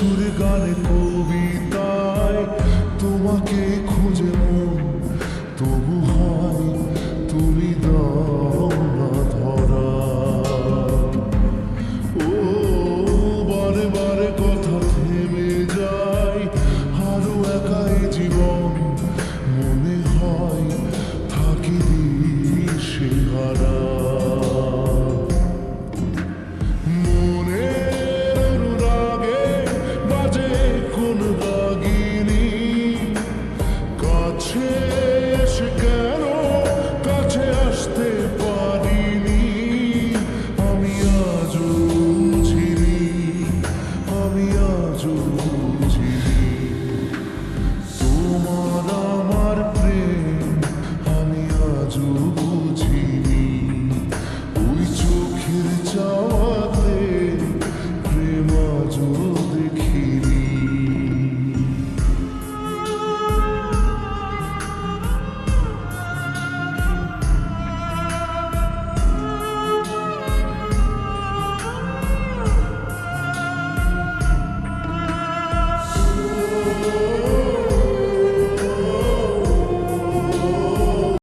সুরে গানে কবিতায় তোমাকে খুঁজে মন তবু হয় তুমি দাও না ধরা। ও বারে বারে কথা থেমে যায়, আরো একাই জীবন মনে হয় থাকি দিশেহারা। কাছে এসে কেন কাছে আসতে পারিনি, আমি আজও বুঝিনি, আমি আজও বুঝিনি।